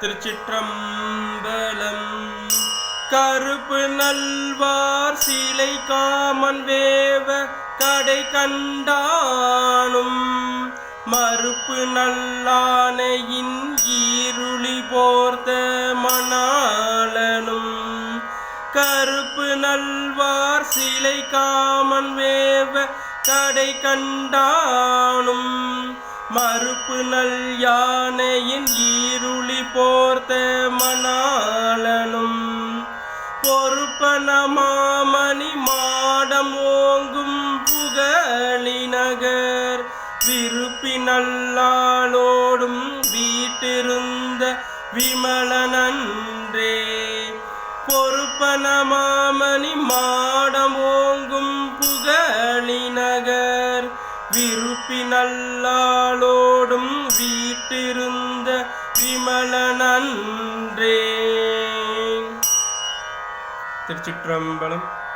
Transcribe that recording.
திருச்சிற்றம்பலம். கருப்பு நல்வார் சீலை காமன் வேவ கடை கண்டானும் மறுப்பு நல்லானையின் ஈருளி போர்த்த மணாளனும் கருப்பு நல்வார் சீலை காமன் வேவ கடை கண்டானும் மறுப்பு நல் யானையின் ஈருளி போர்த்த மணாளனும் பொறுப்பன மாமணி மாடம் ஓங்கும் புகழிநகர் விருப்பி நல்லாளோடும் வீட்டிருந்த விமலனன்றே. பொறுப்பன மாமணி மாடம் ஓங்கும் புகழிநகர் விருப்பி நல்லாளோடும் வீட்டிருந்த விமலனன்றே. திருச்சிற்றம்பலம்.